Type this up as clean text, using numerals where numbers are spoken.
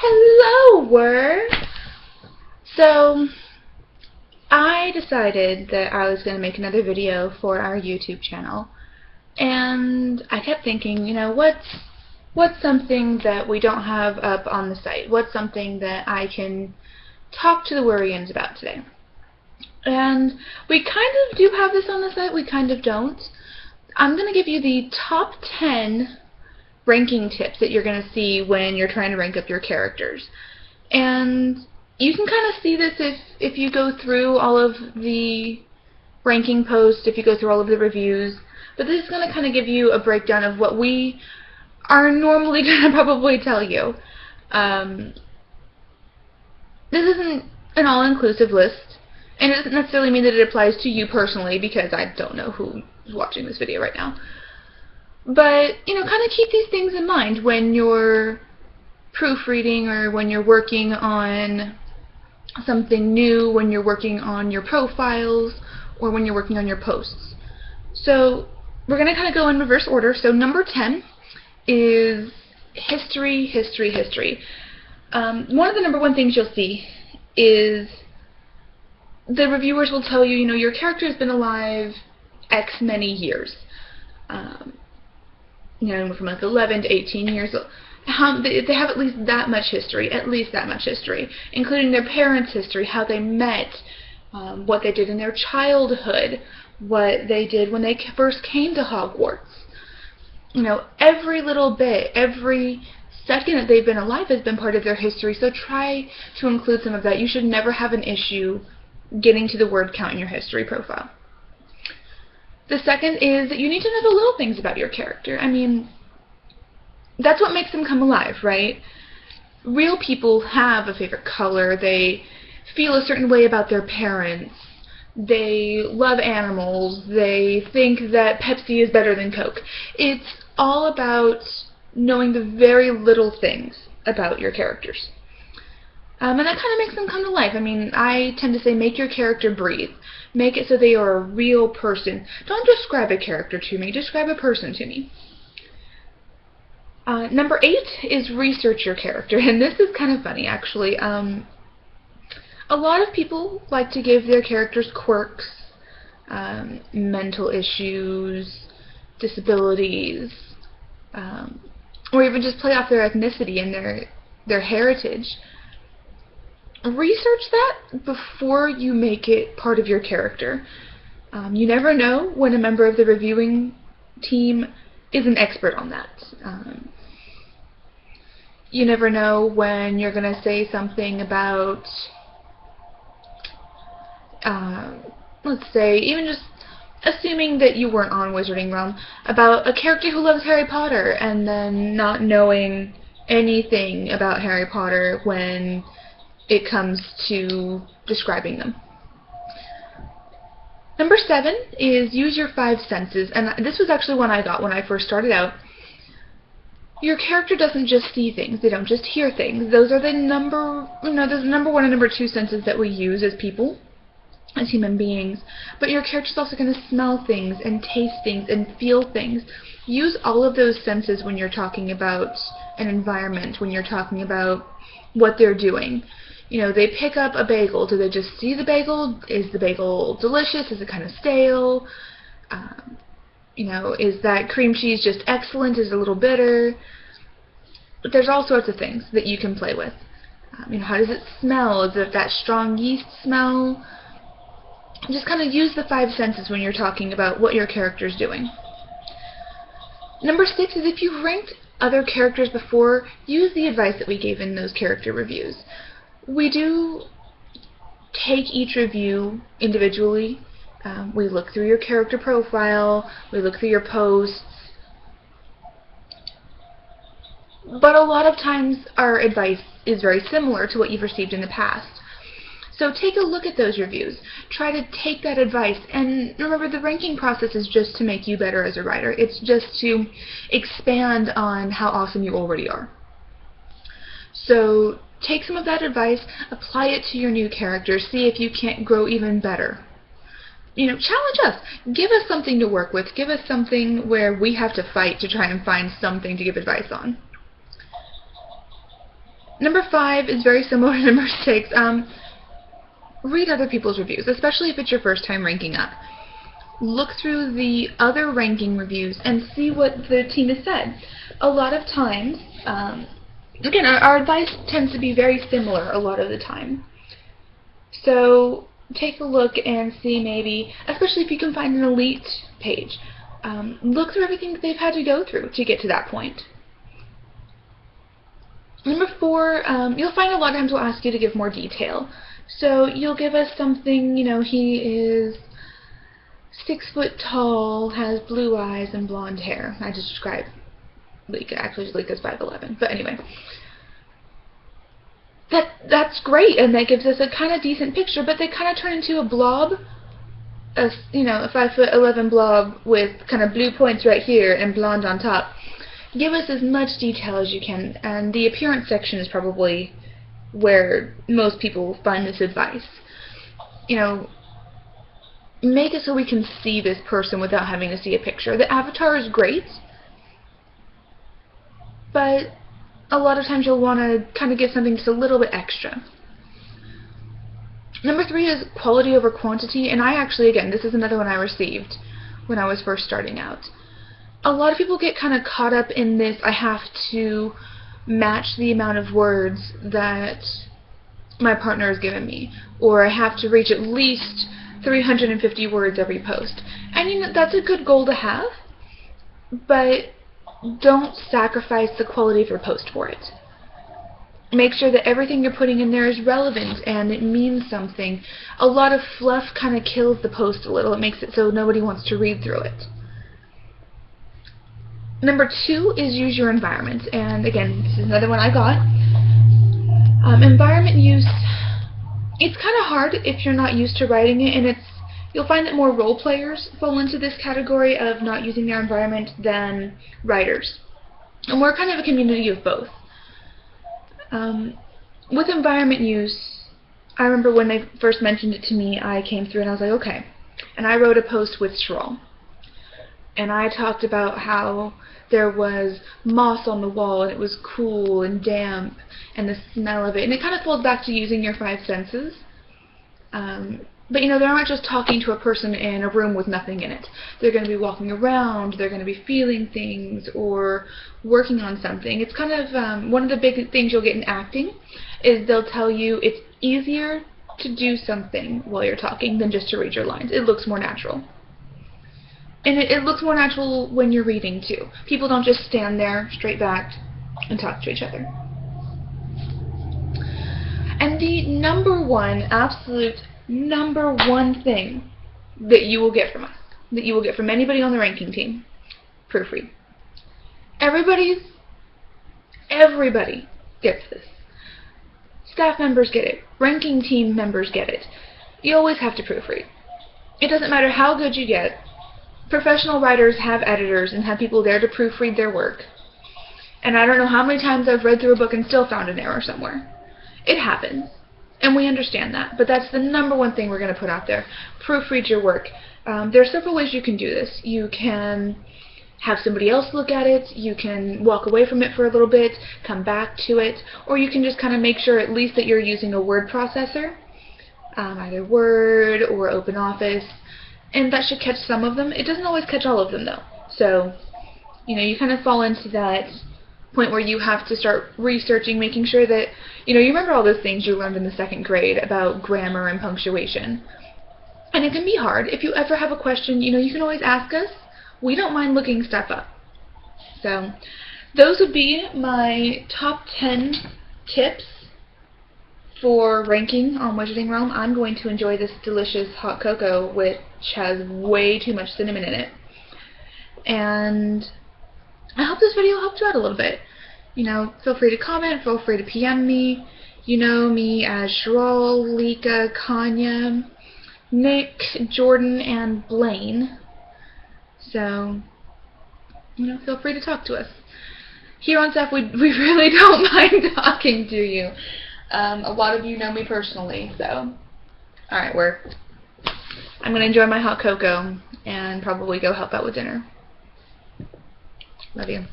Hello, Wurr! So, I decided that I was going to make another video for our YouTube channel, and I kept thinking, what's something that we don't have up on the site? What's something that I can talk to the Wurrians about today? And we kind of do have this on the site, we kind of don't. I'm going to give you the top 10 ranking tips that you're going to see when you're trying to rank up your characters. And you can kind of see this if you go through all of the ranking posts, if you go through all of the reviews. But this is going to kind of give you a breakdown of what we are normally going to probably tell you. This isn't an all-inclusive list, and it doesn't necessarily mean that it applies to you personally, because I don't know who is watching this video right now. But, kind of keep these things in mind when you're proofreading or when you're working on something new, when you're working on your profiles, or when you're working on your posts. So, we're going to kind of go in reverse order. So, number 10 is history, history, history. One of the number one things you'll see is the reviewers will tell you, your character has been alive X many years. From like 11 to 18 years old. They have at least that much history, including their parents' history, how they met, what they did in their childhood, what they did when they first came to Hogwarts. Every little bit, every second that they've been alive has been part of their history, so try to include some of that. You should never have an issue getting to the word count in your history profile. The second is that you need to know the little things about your character. That's what makes them come alive, right? Real people have a favorite color. They feel a certain way about their parents. They love animals. They think that Pepsi is better than Coke. It's all about knowing the very little things about your characters. And that kind of makes them come to life. I tend to say make your character breathe. Make it so they are a real person. Don't describe a character to me. Describe a person to me. Number 8 is research your character. And this is kind of funny, actually. A lot of people like to give their characters quirks, mental issues, disabilities, or even just play off their ethnicity and their heritage. Research that before you make it part of your character. You never know when a member of the reviewing team is an expert on that. You never know when you're going to say something about, let's say, even just assuming that you weren't on Wizarding Realm, about a character who loves Harry Potter and then not knowing anything about Harry Potter when it comes to describing them. Number 7 is use your 5 senses, and this was actually one I got when I first started out. Your character doesn't just see things, they don't just hear things. Those are the number 1 and number 2 senses that we use as people, as human beings. But your character's also going to smell things and taste things and feel things. Use all of those senses when you're talking about an environment, when you're talking about what they're doing. They pick up a bagel. Do they just see the bagel? Is the bagel delicious? Is it kind of stale? Is that cream cheese just excellent? Is it a little bitter? But there's all sorts of things that you can play with. How does it smell? Is it that strong yeast smell? Just kind of use the 5 senses when you're talking about what your character's doing. Number 6 is if you've ranked other characters before, use the advice that we gave in those character reviews. We do take each review individually. We look through your character profile, we look through your posts, but a lot of times our advice is very similar to what you've received in the past. So take a look at those reviews. Try to take that advice, and remember, the ranking process is just to make you better as a writer. It's just to expand on how awesome you already are. So take some of that advice, apply it to your new character, see if you can't grow even better. Challenge us. Give us something to work with. Give us something where we have to fight to try and find something to give advice on. Number 5 is very similar to number 6. Read other people's reviews, especially if it's your first time ranking up. Look through the other ranking reviews and see what the team has said. A lot of times, again, our advice tends to be very similar a lot of the time. So take a look and see, maybe, especially if you can find an elite page, look through everything that they've had to go through to get to that point. Number 4, you'll find a lot of times we'll ask you to give more detail. So you'll give us something, you know, he is 6 foot tall, has blue eyes and blonde hair. I just described Lika. Actually, Lika's 5'11", but anyway. That's great, and that gives us a kind of decent picture, but they kind of turn into a blob, a 5'11" blob with kind of blue points right here and blonde on top. Give us as much detail as you can, and the appearance section is probably where most people find this advice. You know, make it so we can see this person without having to see a picture. The avatar is great, but a lot of times you'll want to kind of get something just a little bit extra. Number 3 is quality over quantity, and I actually, again, this is another one I received when I was first starting out. A lot of people get kind of caught up in this, I have to match the amount of words that my partner has given me, or I have to reach at least 350 words every post. And you know, that's a good goal to have, but don't sacrifice the quality of your post for it. Make sure that everything you're putting in there is relevant and it means something. A lot of fluff kind of kills the post a little. It makes it so nobody wants to read through it. Number 2 is use your environment, and again, this is another one I got. Environment use, it's kind of hard if you're not used to writing it, and you'll find that more role players fall into this category of not using their environment than writers. And we're kind of a community of both. With environment use, I remember when they first mentioned it to me, I came through and I was like, okay. And I wrote a post with straw. And I talked about how there was moss on the wall and it was cool and damp and the smell of it. And it kind of falls back to using your 5 senses. But you know, they're not just talking to a person in a room with nothing in it. They're going to be walking around, they're going to be feeling things or working on something. It's kind of one of the big things you'll get in acting is they'll tell you it's easier to do something while you're talking than just to read your lines. It looks more natural. And it looks more natural when you're reading too. People don't just stand there straight back and talk to each other. And the absolute number one thing that you will get from us, that you will get from anybody on the ranking team, proofread. Everybody gets this. Staff members get it. Ranking team members get it. You always have to proofread. It doesn't matter how good you get. Professional writers have editors and have people there to proofread their work. And I don't know how many times I've read through a book and still found an error somewhere. It happens. And we understand that. But that's the number one thing we're going to put out there. Proofread your work. There are several ways you can do this. You can have somebody else look at it. You can walk away from it for a little bit, come back to it. Or you can just kind of make sure at least that you're using a word processor. Either Word or OpenOffice. And that should catch some of them. It doesn't always catch all of them, though. So, you know, you kind of fall into that point where you have to start researching, making sure that, you know, you remember all those things you learned in the 2nd grade about grammar and punctuation. And it can be hard. If you ever have a question, you know, you can always ask us. We don't mind looking stuff up. So, those would be my top 10 tips for ranking on Wizarding Realm. I'm going to enjoy this delicious hot cocoa, which has way too much cinnamon in it. And I hope this video helped you out a little bit. You know, feel free to comment, feel free to PM me. You know me as Sheryl, Lika, Kanya, Nick, Jordan, and Blaine. So, you know, feel free to talk to us. Here on staff, we really don't mind talking to you. A lot of you know me personally, so. Alright, Wurr. I'm going to enjoy my hot cocoa and probably go help out with dinner. Love you.